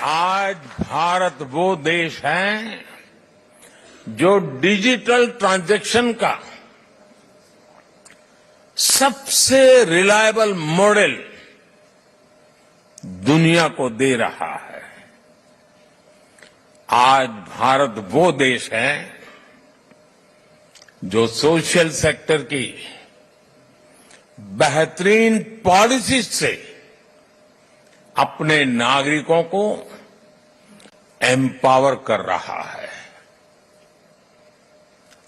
आज भारत वो देश है जो डिजिटल ट्रांजैक्शन का सबसे रिलायबल मॉडल दुनिया को दे रहा है। आज भारत वो देश है जो सोशल सेक्टर की बेहतरीन पॉलिसीज से अपने नागरिकों को एम्पावर कर रहा है।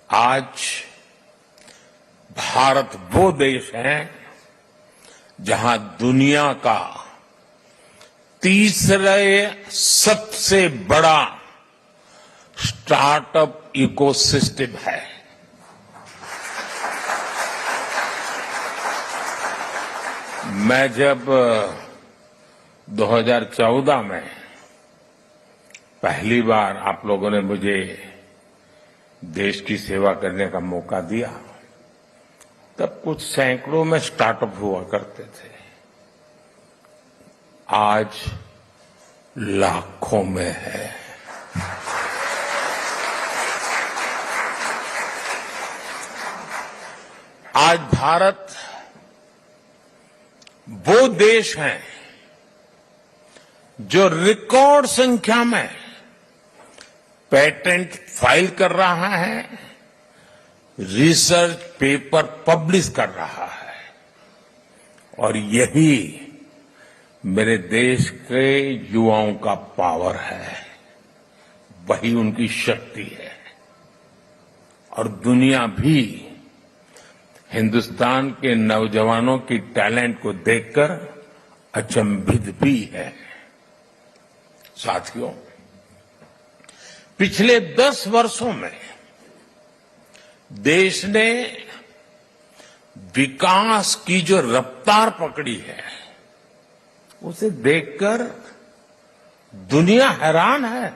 आज भारत वो देश है जहां दुनिया का तीसरे सबसे बड़ा स्टार्टअप इकोसिस्टम है। मैं जब 2014 में पहली बार आप लोगों ने मुझे देश की सेवा करने का मौका दिया, तब कुछ सैकड़ों में स्टार्टअप हुआ करते थे। आज लाखों में है। आज भारत वो देश है जो रिकॉर्ड संख्या में पेटेंट फाइल कर रहा है, रिसर्च पेपर पब्लिश कर रहा है, और यही मेरे देश के युवाओं का पावर है, वही उनकी शक्ति है। और दुनिया भी हिंदुस्तान के नौजवानों की टैलेंट को देखकर अचंभित भी है। साथियों, पिछले 10 वर्षों में देश ने विकास की जो रफ्तार पकड़ी है, उसे देखकर दुनिया हैरान है।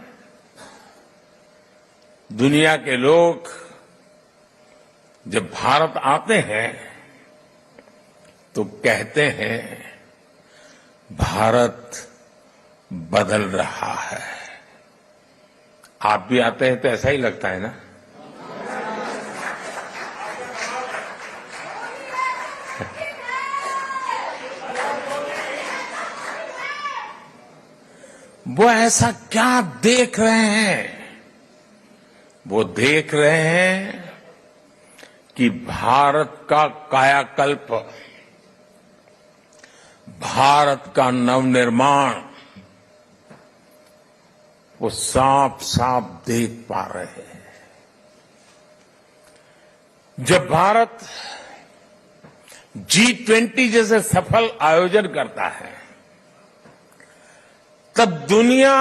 दुनिया के लोग जब भारत आते हैं तो कहते हैं भारत बदल रहा है। आप भी आते हैं तो ऐसा ही लगता है ना? वो ऐसा क्या देख रहे हैं? वो देख रहे हैं कि भारत का कायाकल्प, भारत का नवनिर्माण वो साफ साफ देख पा रहे हैं। जब भारत G20 जैसे सफल आयोजन करता है, तब दुनिया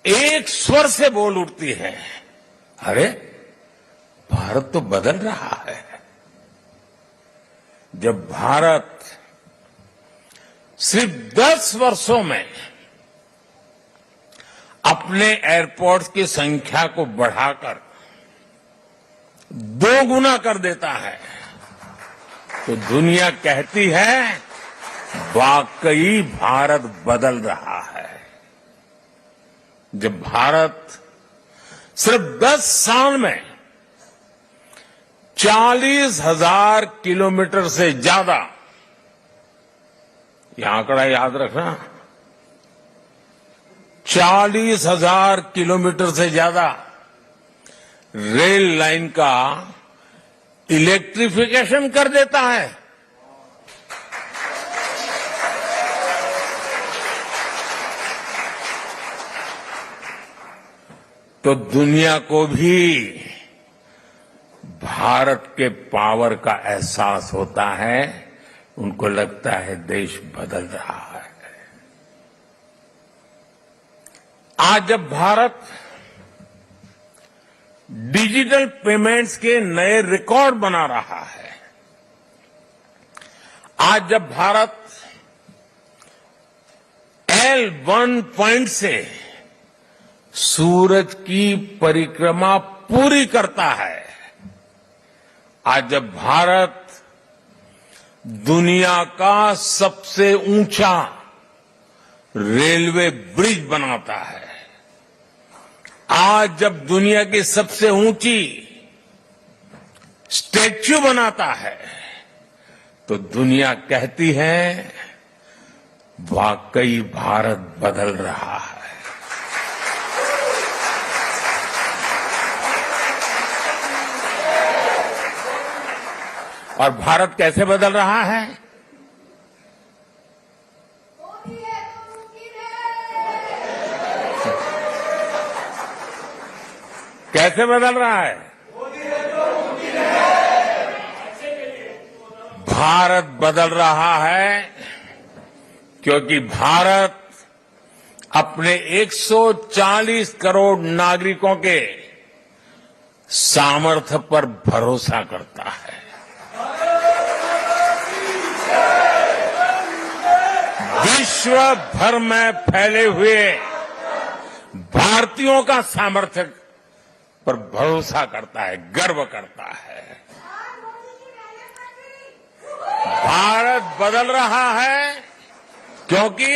एक स्वर से बोल उठती है, अरे भारत तो बदल रहा है। जब भारत सिर्फ 10 वर्षों में अपने एयरपोर्ट्स की संख्या को बढ़ाकर 2 गुना कर देता है, तो दुनिया कहती है वाकई भारत बदल रहा है। जब भारत सिर्फ 10 साल में 40,000 किलोमीटर से ज्यादा, यह आंकड़ा याद रखना, 40,000 किलोमीटर से ज्यादा रेल लाइन का इलेक्ट्रिफिकेशन कर देता है, तो दुनिया को भी भारत के पावर का एहसास होता है। उनको लगता है देश बदल रहा है। आज जब भारत डिजिटल पेमेंट्स के नए रिकॉर्ड बना रहा है, आज जब भारत L1 पॉइंट से सूरज की परिक्रमा पूरी करता है, आज जब भारत दुनिया का सबसे ऊंचा रेलवे ब्रिज बनाता है। आज जब दुनिया की सबसे ऊंची स्टैच्यू बनाता है तो दुनिया कहती है वाकई भारत बदल रहा है। और भारत कैसे बदल रहा है? कैसे बदल रहा है? भारत बदल रहा है क्योंकि भारत अपने 140 करोड़ नागरिकों के सामर्थ्य पर भरोसा करता है। विश्व भर में फैले हुए भारतीयों का सामर्थ्य पर भरोसा करता है, गर्व करता है। भारत बदल रहा है क्योंकि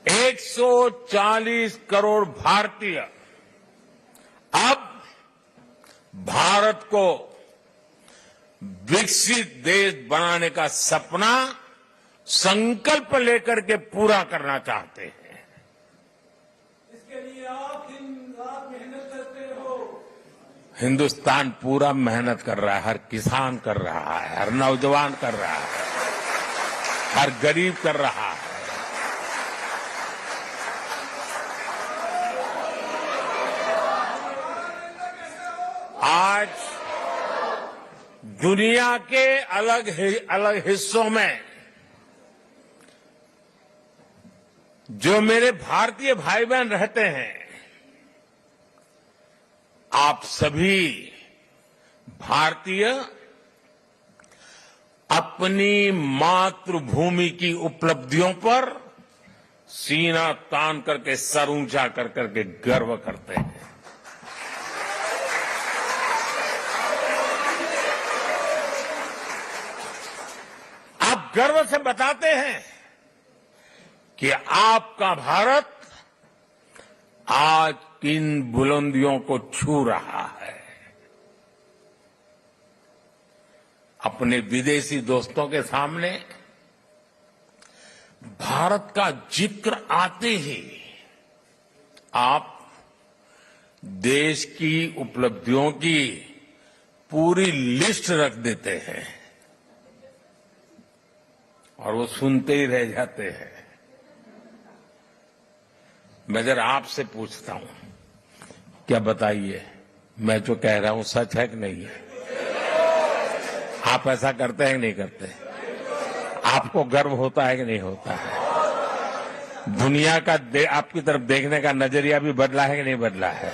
140 करोड़ भारतीय अब भारत को विकसित देश बनाने का सपना संकल्प लेकर के पूरा करना चाहते हैं। इसके लिए आप दिन रात मेहनत करते हो। हिंदुस्तान पूरा मेहनत कर रहा है, हर किसान कर रहा है, हर नौजवान कर रहा है, हर गरीब कर रहा है। आज दुनिया के अलग हिस्सों में जो मेरे भारतीय भाई बहन रहते हैं, आप सभी भारतीय अपनी मातृभूमि की उपलब्धियों पर सीना तान करके, सर ऊंचा कर करके गर्व करते हैं। आप गर्व से बताते हैं कि आपका भारत आज किन बुलंदियों को छू रहा है। अपने विदेशी दोस्तों के सामने भारत का जिक्र आते ही आप देश की उपलब्धियों की पूरी लिस्ट रख देते हैं और वो सुनते ही रह जाते हैं। मैं जरा आपसे पूछता हूं, क्या बताइए, मैं जो कह रहा हूं सच है कि नहीं है? आप ऐसा करते हैं कि नहीं करते? आपको गर्व होता है कि नहीं होता है? दुनिया का आपकी तरफ देखने का नजरिया भी बदला है कि नहीं बदला है?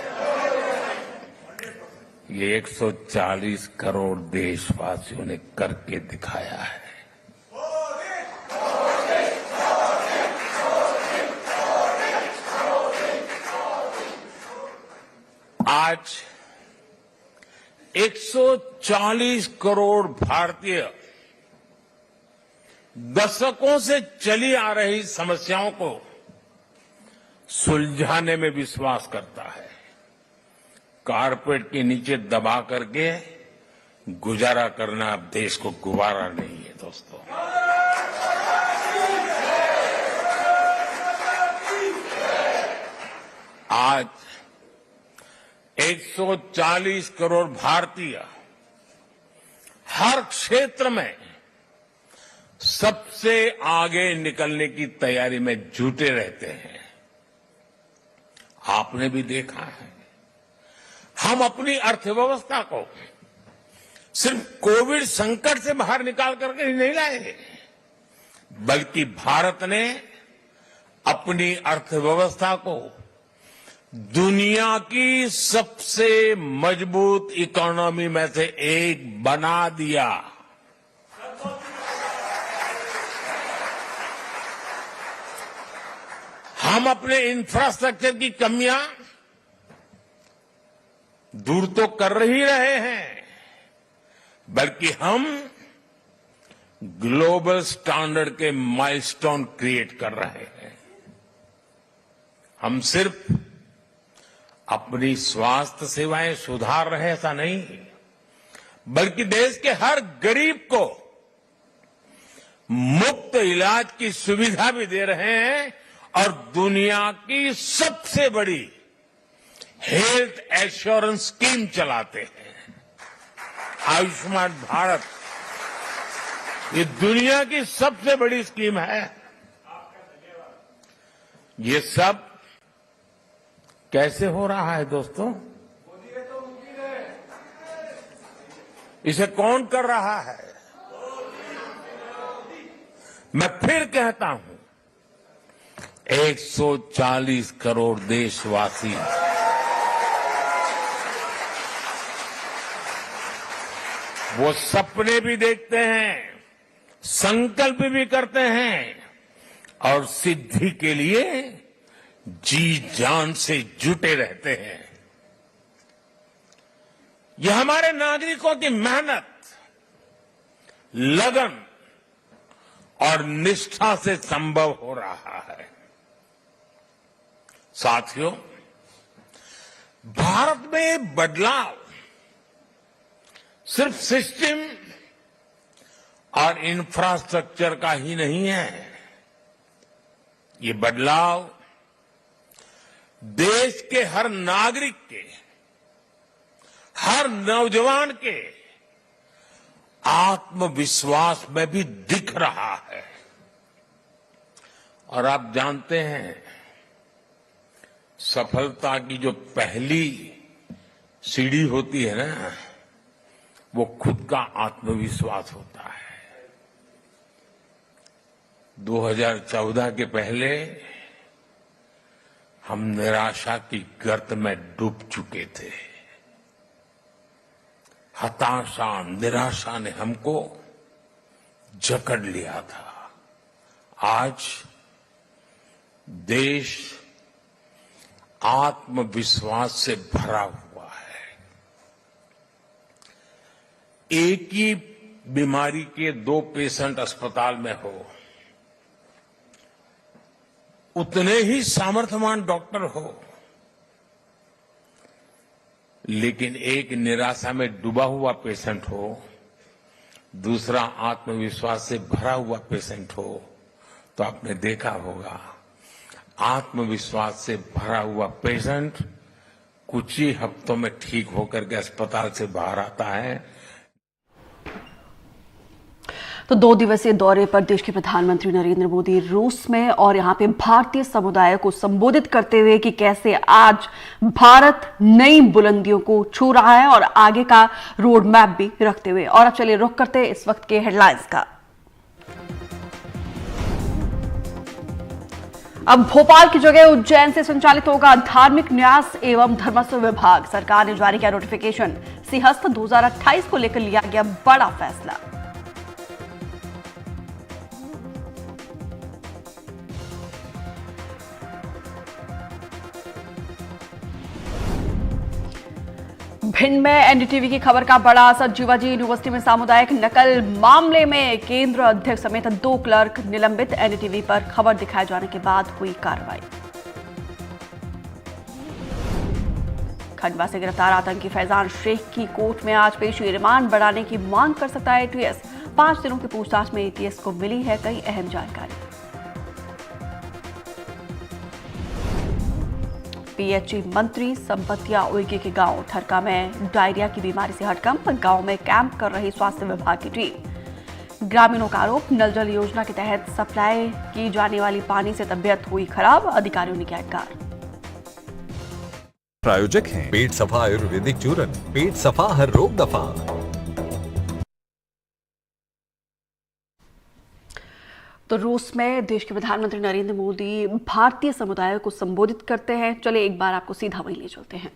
ये 140 करोड़ देशवासियों ने करके दिखाया है। आज 140 करोड़ भारतीय दशकों से चली आ रही समस्याओं को सुलझाने में विश्वास करता है। कारपेट के नीचे दबा करके गुजारा करना अब देश को गुवारा नहीं है दोस्तों। आज 140 करोड़ भारतीय हर क्षेत्र में सबसे आगे निकलने की तैयारी में जुटे रहते हैं। आपने भी देखा है, हम अपनी अर्थव्यवस्था को सिर्फ कोविड संकट से बाहर निकाल करके ही नहीं लाए, बल्कि भारत ने अपनी अर्थव्यवस्था को दुनिया की सबसे मजबूत इकोनॉमी में से एक बना दिया। हम अपने इंफ्रास्ट्रक्चर की कमियां दूर तो कर ही रहे हैं, बल्कि हम ग्लोबल स्टैंडर्ड के माइलस्टोन क्रिएट कर रहे हैं। हम सिर्फ अपनी स्वास्थ्य सेवाएं सुधार रहे ऐसा नहीं, बल्कि देश के हर गरीब को मुफ्त इलाज की सुविधा भी दे रहे हैं और दुनिया की सबसे बड़ी हेल्थ एश्योरेंस स्कीम चलाते हैं। आयुष्मान भारत ये दुनिया की सबसे बड़ी स्कीम है। ये सब कैसे हो रहा है दोस्तों? इसे कौन कर रहा है? मैं फिर कहता हूं, 140 करोड़ देशवासी वो सपने भी देखते हैं, संकल्प भी करते हैं और सिद्धि के लिए जी जान से जुटे रहते हैं। यह हमारे नागरिकों की मेहनत, लगन और निष्ठा से संभव हो रहा है। साथियों, भारत में बदलाव सिर्फ सिस्टम और इंफ्रास्ट्रक्चर का ही नहीं है। ये बदलाव देश के हर नागरिक के, हर नौजवान के आत्मविश्वास में भी दिख रहा है। और आप जानते हैं, सफलता की जो पहली सीढ़ी होती है ना, वो खुद का आत्मविश्वास होता है। 2014 के पहले हम निराशा की गर्त में डूब चुके थे। हताशा, निराशा ने हमको जकड़ लिया था। आज देश आत्मविश्वास से भरा हुआ है। एक ही बीमारी के 2 पेशेंट अस्पताल में हो, उतने ही सामर्थ्यवान डॉक्टर हो, लेकिन एक निराशा में डूबा हुआ पेशेंट हो, दूसरा आत्मविश्वास से भरा हुआ पेशेंट हो, तो आपने देखा होगा आत्मविश्वास से भरा हुआ पेशेंट कुछ ही हफ्तों में ठीक होकर के अस्पताल से बाहर आता है। तो 2 दिवसीय दौरे पर देश के प्रधानमंत्री नरेंद्र मोदी रूस में, और यहां पे भारतीय समुदाय को संबोधित करते हुए कि कैसे आज भारत नई बुलंदियों को छू रहा है और आगे का रोड मैप भी रखते हुए। और अब चलिए रुख करते हैं इस वक्त के हेडलाइंस का। अब भोपाल की जगह उज्जैन से संचालित होगा धार्मिक न्यास एवं धर्मस्व विभाग। सरकार ने जारी किया नोटिफिकेशन। सिंहस्थ 2028 को लेकर लिया गया बड़ा फैसला। भिंड में एनडीटीवी की खबर का बड़ा असर। जीवाजी यूनिवर्सिटी में सामुदायिक नकल मामले में केंद्र अध्यक्ष समेत 2 क्लर्क निलंबित। एनडीटीवी पर खबर दिखाए जाने के बाद हुई कार्रवाई। खंडवा से गिरफ्तार आतंकी फैजान शेख की कोर्ट में आज पेशी। रिमांड बढ़ाने की मांग कर सकता है एटीएस। 5 दिनों की पूछताछ में एटीएस को मिली है कई अहम जानकारी। पीएचई मंत्री संपतिया उइके के गांव ठरका में डायरिया की बीमारी से हड़कंप। गांव में कैंप कर रही स्वास्थ्य विभाग की टीम। ग्रामीणों का आरोप, नल जल योजना के तहत सप्लाई की जाने वाली पानी से तबीयत हुई खराब। अधिकारियों ने किया इनकार। प्रायोजक हैं पेट सफा आयुर्वेदिक चूरन। पेट सफा हर रोग दफा। तो रूस में देश के प्रधानमंत्री नरेंद्र मोदी भारतीय समुदाय को संबोधित करते हैं। चलिए एक बार आपको सीधा वहीं ले चलते हैं।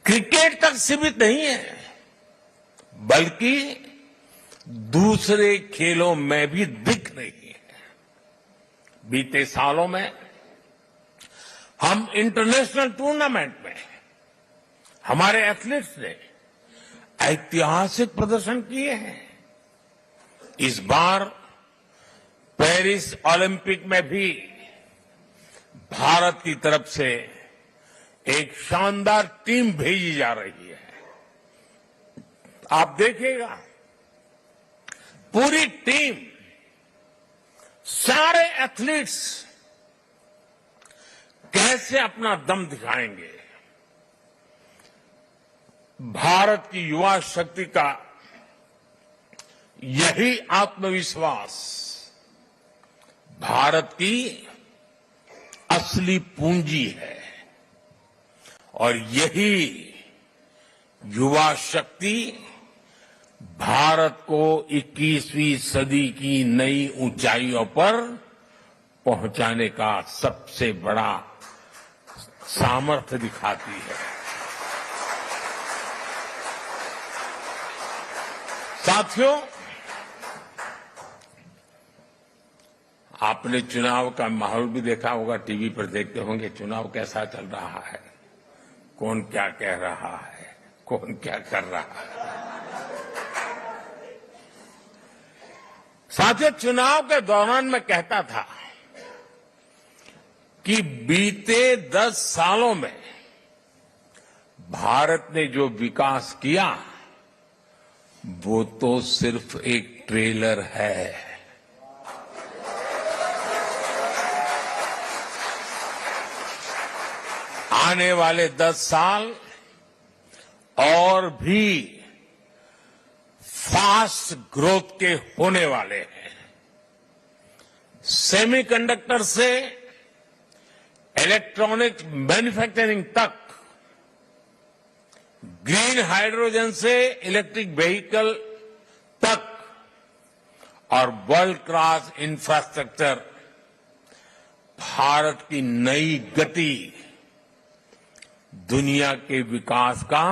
क्रिकेट तक सीमित नहीं है, बल्कि दूसरे खेलों में भी दिख रही है। बीते सालों में हम इंटरनेशनल टूर्नामेंट में हमारे एथलीट्स ने ऐतिहासिक प्रदर्शन किए हैं। इस बार पेरिस ओलंपिक में भी भारत की तरफ से एक शानदार टीम भेजी जा रही है। आप देखिएगा, पूरी टीम, सारे एथलीट्स कैसे अपना दम दिखाएंगे। भारत की युवा शक्ति का यही आत्मविश्वास भारत की असली पूंजी है और यही युवा शक्ति भारत को 21वीं सदी की नई ऊंचाइयों पर पहुंचाने का सबसे बड़ा सामर्थ्य दिखाती है। साथियों, आपने चुनाव का माहौल भी देखा होगा, टीवी पर देखते होंगे चुनाव कैसा चल रहा है, कौन क्या कह रहा है, कौन क्या कर रहा है। साथियों, चुनाव के दौरान मैं कहता था कि बीते 10 सालों में भारत ने जो विकास किया वो तो सिर्फ एक ट्रेलर है। आने वाले 10 साल और भी फास्ट ग्रोथ के होने वाले हैं। सेमीकंडक्टर से इलेक्ट्रॉनिक मैन्युफैक्चरिंग तक, ग्रीन हाइड्रोजन से इलेक्ट्रिक व्हीकल तक और वर्ल्ड क्लास इंफ्रास्ट्रक्चर, भारत की नई गति दुनिया के विकास का,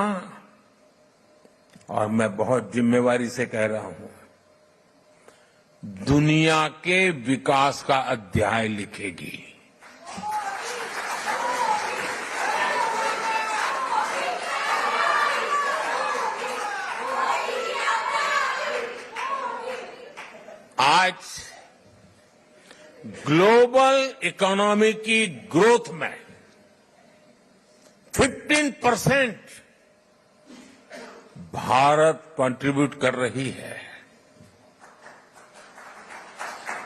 और मैं बहुत जिम्मेवारी से कह रहा हूं, दुनिया के विकास का अध्याय लिखेगी। आज ग्लोबल इकोनॉमी की ग्रोथ में 15% भारत कंट्रीब्यूट कर रही है।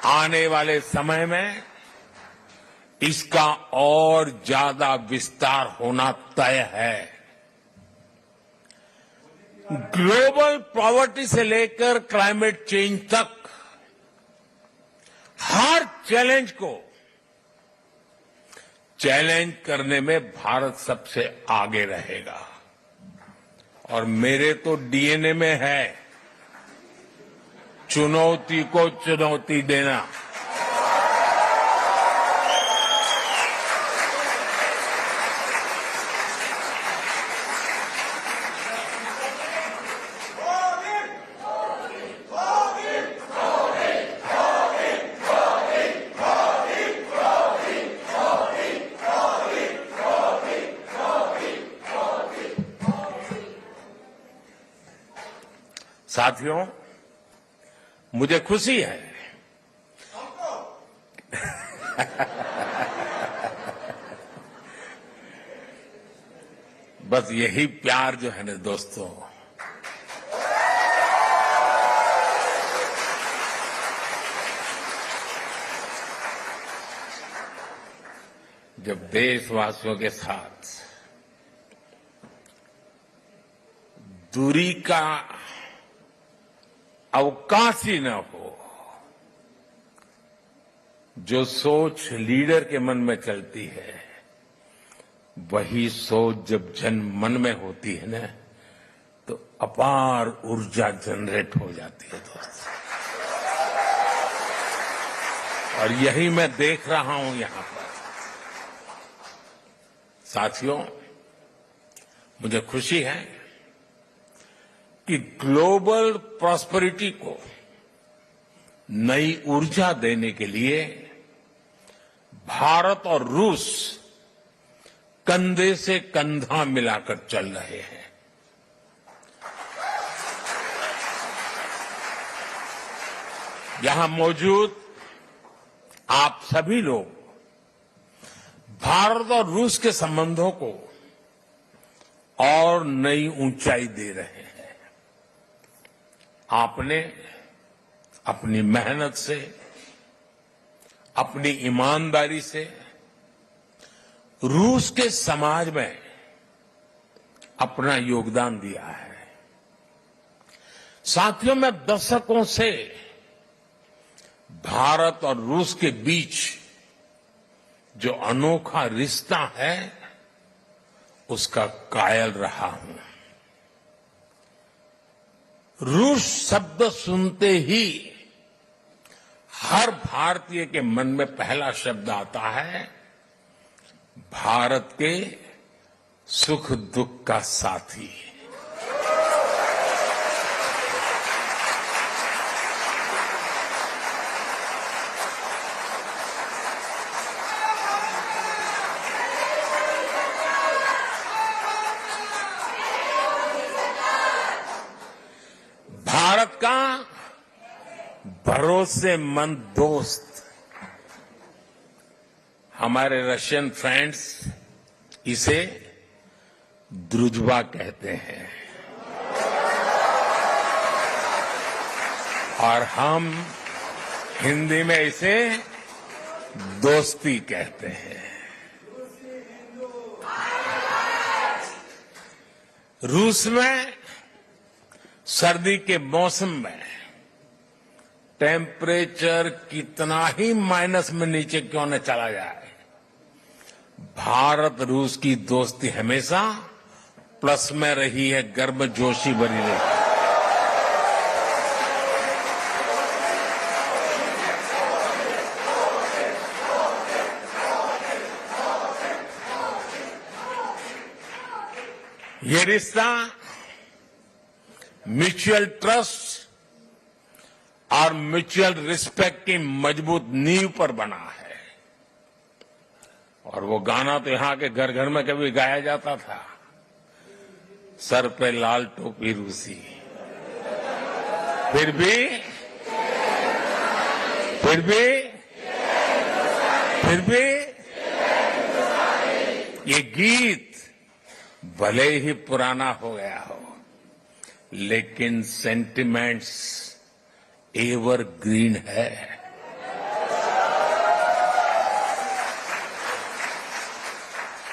आने वाले समय में इसका और ज्यादा विस्तार होना तय है। ग्लोबल पॉवर्टी से लेकर क्लाइमेट चेंज तक हर चैलेंज को चैलेंज करने में भारत सबसे आगे रहेगा और मेरे तो डीएनए में है चुनौती को चुनौती देना। साथियों, मुझे खुशी है बस यही प्यार जो है ना दोस्तों, जब देशवासियों के साथ दूरी का अवकाश ही न हो, जो सोच लीडर के मन में चलती है वही सोच जब जन मन में होती है ना तो अपार ऊर्जा जनरेट हो जाती है दोस्तों। और यही मैं देख रहा हूं यहां पर। साथियों, मुझे खुशी है कि ग्लोबल प्रॉस्पेरिटी को नई ऊर्जा देने के लिए भारत और रूस कंधे से कंधा मिलाकर चल रहे हैं। यहां मौजूद आप सभी लोग भारत और रूस के संबंधों को और नई ऊंचाई दे रहे हैं। आपने अपनी मेहनत से, अपनी ईमानदारी से रूस के समाज में अपना योगदान दिया है। साथियों, मैं दशकों से भारत और रूस के बीच जो अनोखा रिश्ता है उसका कायल रहा हूं। रूस शब्द सुनते ही हर भारतीय के मन में पहला शब्द आता है भारत के सुख दुख का साथी। भारत का भरोसेमंद दोस्त, हमारे रशियन फ्रेंड्स इसे द्रुजबा कहते हैं और हम हिंदी में इसे दोस्ती कहते हैं। रूस में सर्दी के मौसम में टेम्परेचर कितना ही माइनस में नीचे क्यों न चला जाए, भारत रूस की दोस्ती हमेशा प्लस में रही है, गर्मजोशी बनी रही है। ये रिश्ता म्यूचुअल ट्रस्ट और म्यूचुअल रिस्पेक्ट की मजबूत नींव पर बना है। और वो गाना तो यहां के घर घर में कभी गाया जाता था, सर पे लाल टोपी रूसी, फिर भी ये गीत भले ही पुराना हो गया हो, लेकिन सेंटिमेंट्स एवरग्रीन है।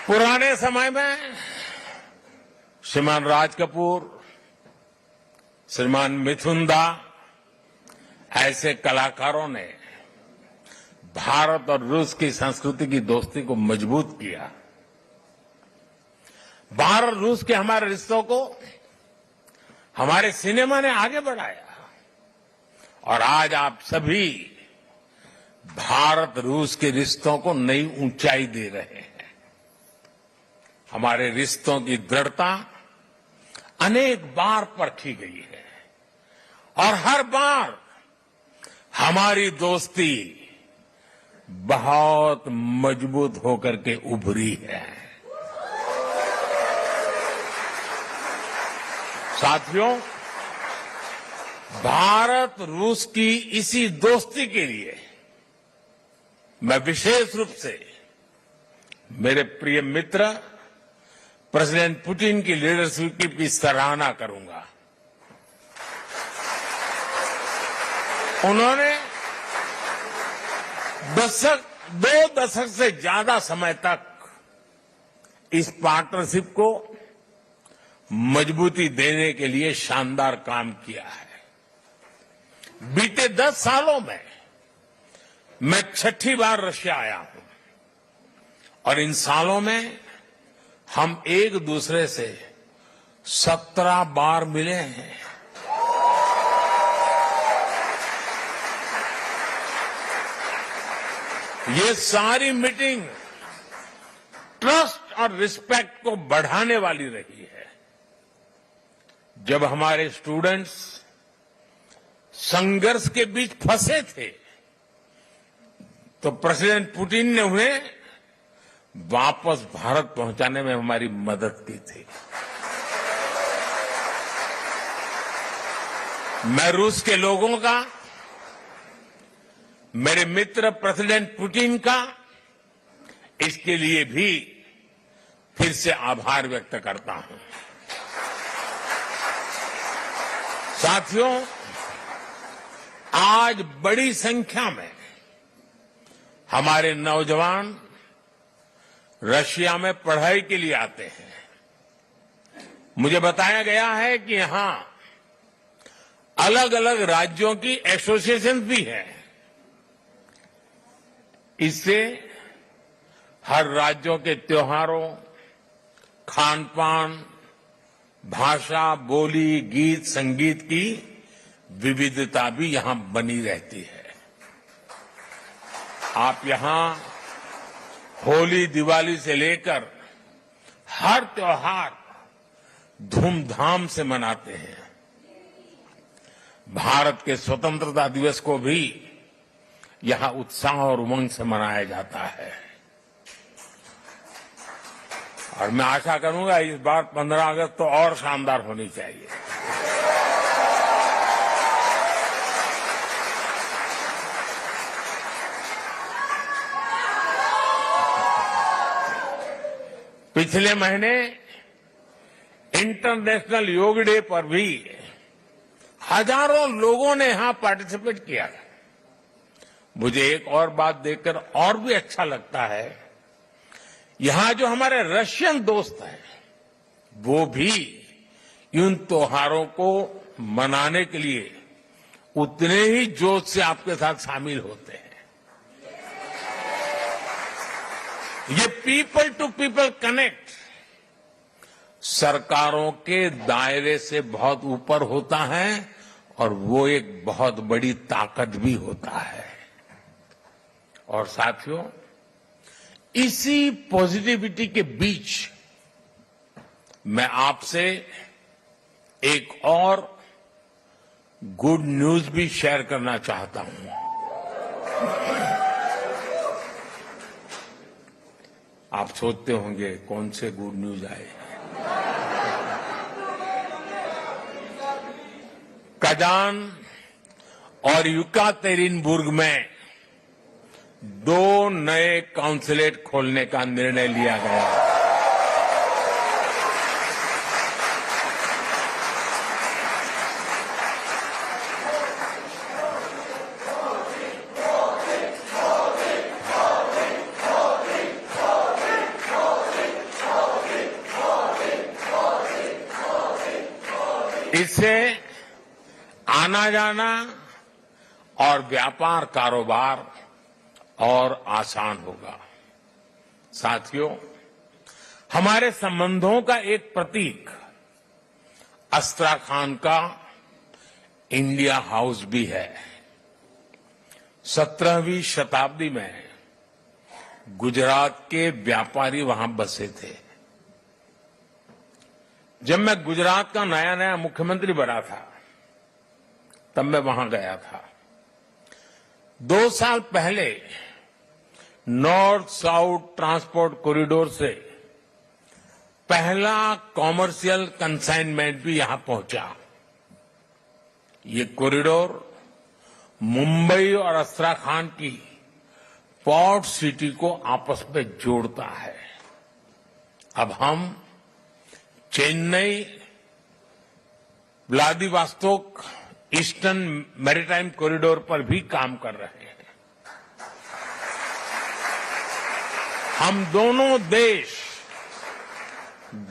पुराने समय में श्रीमान राज कपूर, श्रीमान मिथुन दा ऐसे कलाकारों ने भारत और रूस की संस्कृति की दोस्ती को मजबूत किया। भारत रूस के हमारे रिश्तों को हमारे सिनेमा ने आगे बढ़ाया और आज आप सभी भारत रूस के रिश्तों को नई ऊंचाई दे रहे हैं। हमारे रिश्तों की दृढ़ता अनेक बार परखी गई है और हर बार हमारी दोस्ती बहुत मजबूत होकर के उभरी है। साथियों, भारत रूस की इसी दोस्ती के लिए मैं विशेष रूप से मेरे प्रिय मित्र प्रेसिडेंट पुतिन की लीडरशिप की भी सराहना करूंगा। उन्होंने दो दशक से ज्यादा समय तक इस पार्टनरशिप को मजबूती देने के लिए शानदार काम किया है। बीते 10 सालों में मैं 6ठी बार रशिया आया हूं और इन सालों में हम एक दूसरे से 17 बार मिले हैं। ये सारी मीटिंग ट्रस्ट और रिस्पेक्ट को बढ़ाने वाली रही है। जब हमारे स्टूडेंट्स संघर्ष के बीच फंसे थे तो प्रेसिडेंट पुतिन ने उन्हें वापस भारत पहुंचाने में हमारी मदद की थी। मैं रूस के लोगों का मेरे मित्र प्रेसिडेंट पुतिन का इसके लिए भी फिर से आभार व्यक्त करता हूं। साथियों, आज बड़ी संख्या में हमारे नौजवान रशिया में पढ़ाई के लिए आते हैं। मुझे बताया गया है कि यहां अलग अलग राज्यों की एसोसिएशन भी है। इससे हर राज्यों के त्योहारों, खान पान, भाषा, बोली, गीत, संगीत की विविधता भी यहां बनी रहती है। आप यहां होली, दिवाली से लेकर हर त्योहार धूमधाम से मनाते हैं। भारत के स्वतंत्रता दिवस को भी यहां उत्साह और उमंग से मनाया जाता है। और मैं आशा करूंगा इस बार 15 अगस्त तो और शानदार होनी चाहिए। पिछले महीने इंटरनेशनल योग डे पर भी हजारों लोगों ने यहां पार्टिसिपेट किया। मुझे एक और बात देखकर और भी अच्छा लगता है, यहां जो हमारे रशियन दोस्त हैं वो भी इन त्योहारों को मनाने के लिए उतने ही जोश से आपके साथ शामिल होते हैं। ये पीपल टू पीपल कनेक्ट सरकारों के दायरे से बहुत ऊपर होता है और वो एक बहुत बड़ी ताकत भी होता है। और साथियों, इसी पॉजिटिविटी के बीच मैं आपसे एक और गुड न्यूज भी शेयर करना चाहता हूं। आप सोचते होंगे कौन से गुड न्यूज आए। कजान और युकातेरिनबुर्ग में 2 नए काउंसलेट खोलने का निर्णय लिया गया। इससे आना जाना और व्यापार कारोबार और आसान होगा। साथियों, हमारे संबंधों का एक प्रतीक अस्ट्राखान का इंडिया हाउस भी है। 17वीं शताब्दी में गुजरात के व्यापारी वहां बसे थे। जब मैं गुजरात का नया नया मुख्यमंत्री बना था तब मैं वहां गया था। 2 साल पहले नॉर्थ साउथ ट्रांसपोर्ट कॉरिडोर से पहला कॉमर्शियल कंसाइनमेंट भी यहां पहुंचा। ये कॉरिडोर मुंबई और अस्ट्राखान की पोर्ट सिटी को आपस में जोड़ता है। अब हम Chennai, Vladivostok eastern maritime corridor पर भी काम कर रहे हैं। हम दोनों देश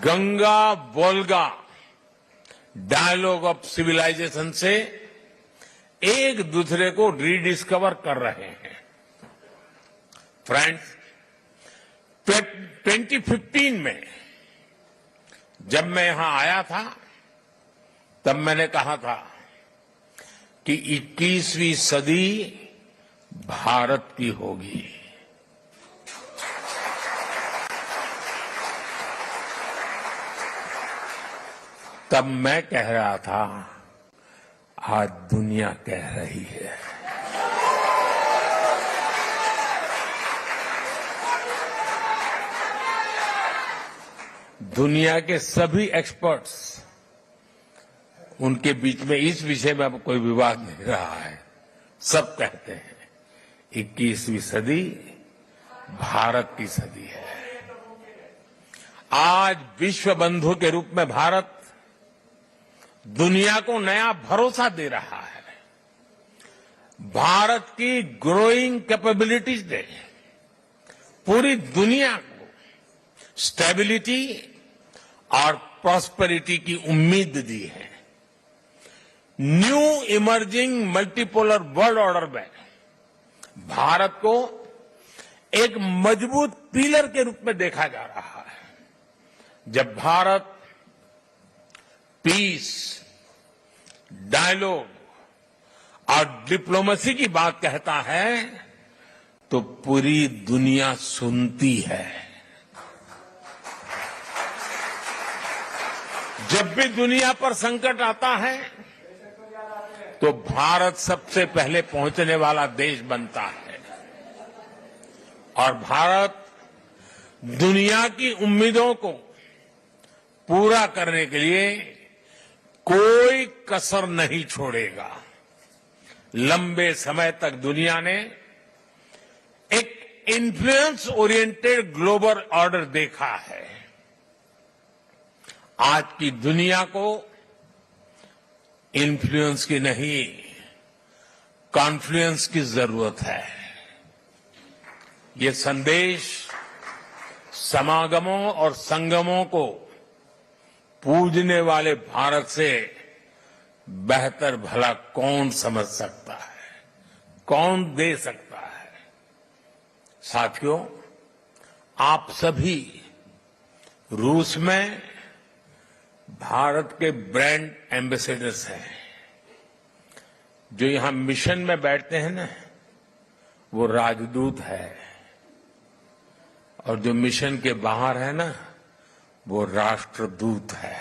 Ganga Volga dialogue of civilisation से एक दूसरे को रीडिस्कवर कर रहे हैं। फ्रेंड्स, 2015 में जब मैं यहां आया था तब मैंने कहा था कि 21वीं सदी भारत की होगी। तब मैं कह रहा था, आज दुनिया कह रही है। दुनिया के सभी एक्सपर्ट्स, उनके बीच में इस विषय में अब कोई विवाद नहीं रहा है। सब कहते हैं 21वीं सदी भारत की सदी है। आज विश्व बंधु के रूप में भारत दुनिया को नया भरोसा दे रहा है। भारत की ग्रोइंग कैपेबिलिटीज ने पूरी दुनिया को स्टेबिलिटी और प्रॉस्पेरिटी की उम्मीद दी है। New emerging multipolar world order में भारत को एक मजबूत पिलर के रूप में देखा जा रहा है। जब भारत पीस, डायलॉग और डिप्लोमेसी की बात कहता है तो पूरी दुनिया सुनती है। जब भी दुनिया पर संकट आता है तो भारत सबसे पहले पहुंचने वाला देश बनता है और भारत दुनिया की उम्मीदों को पूरा करने के लिए कोई कसर नहीं छोड़ेगा। लंबे समय तक दुनिया ने एक इन्फ्लुएंस ओरिएंटेड ग्लोबल ऑर्डर देखा है। आज की दुनिया को इन्फ्लुएंस की नहीं, कॉन्फ्लुएंस की जरूरत है। ये संदेश समागमों और संगमों को पूजने वाले भारत से बेहतर भला कौन समझ सकता है, कौन दे सकता है। साथियों, आप सभी रूस में भारत के ब्रांड एम्बेसडर्स हैं। जो यहां मिशन में बैठते हैं ना, वो राजदूत है, और जो मिशन के बाहर है ना, वो राष्ट्रदूत है।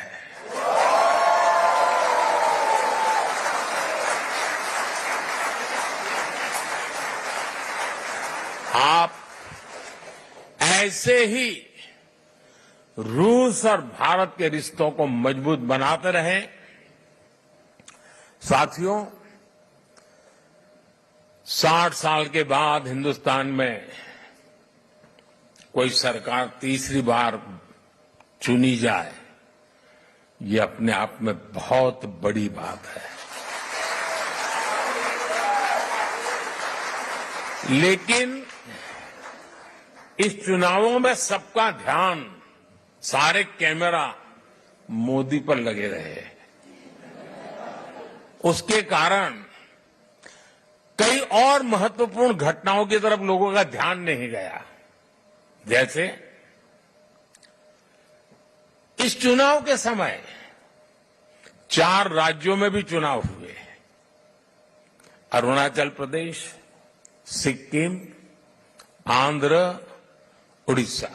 आप ऐसे ही रूस और भारत के रिश्तों को मजबूत बनाते रहें। साथियों, 60 साल के बाद हिंदुस्तान में कोई सरकार तीसरी बार चुनी जाए, ये अपने आप में बहुत बड़ी बात है। लेकिन इस चुनावों में सबका ध्यान, सारे कैमरा मोदी पर लगे रहे। उसके कारण कई और महत्वपूर्ण घटनाओं की तरफ लोगों का ध्यान नहीं गया। जैसे इस चुनाव के समय 4 राज्यों में भी चुनाव हुए। अरुणाचल प्रदेश, सिक्किम, आंध्र, उड़ीसा।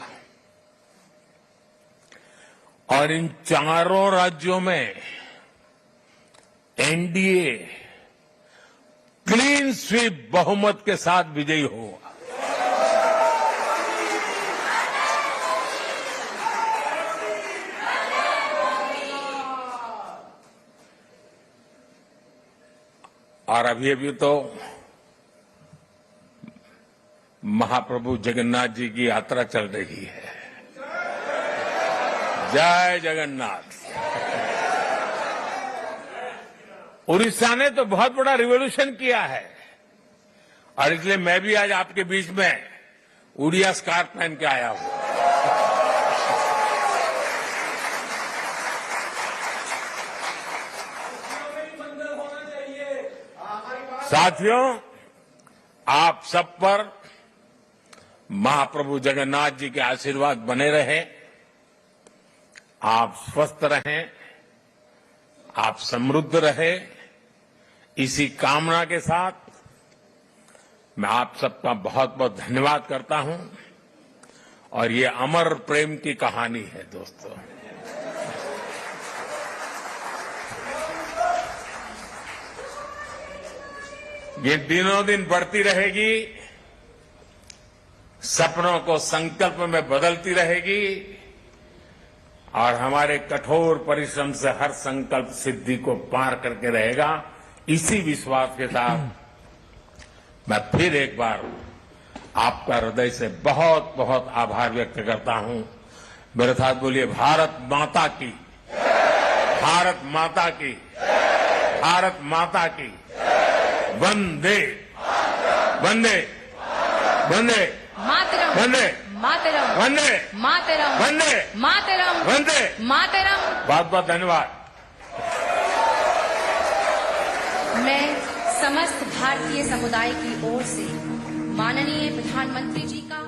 और इन चारों राज्यों में एनडीए क्लीन स्वीप बहुमत के साथ विजयी हुआ। और अभी तो महाप्रभु जगन्नाथ जी की यात्रा चल रही है। जय जगन्नाथ। उड़ीसा ने तो बहुत बड़ा रिवॉल्यूशन किया है, और इसलिए मैं भी आज आपके बीच में उड़िया स्कार्फ पहन के आया हूं। साथियों, आप सब पर महाप्रभु जगन्नाथ जी के आशीर्वाद बने रहे। आप स्वस्थ रहें, आप समृद्ध रहे। इसी कामना के साथ मैं आप सबका बहुत बहुत धन्यवाद करता हूं। और ये अमर प्रेम की कहानी है दोस्तों। ये दिनों दिन बढ़ती रहेगी, सपनों को संकल्प में बदलती रहेगी, और हमारे कठोर परिश्रम से हर संकल्प सिद्धि को पार करके रहेगा। इसी विश्वास के साथ मैं फिर एक बार आपका हृदय से बहुत बहुत आभार व्यक्त करता हूं। मेरे साथ बोलिए, भारत माता की, भारत माता की, भारत माता की, वंदे वंदे वंदे मातरम वंदे मातरम वंदे मातरम वंदे मातरम वंदे। मातरम। बहुत बहुत धन्यवाद। मैं समस्त भारतीय समुदाय की ओर से माननीय प्रधानमंत्री जी का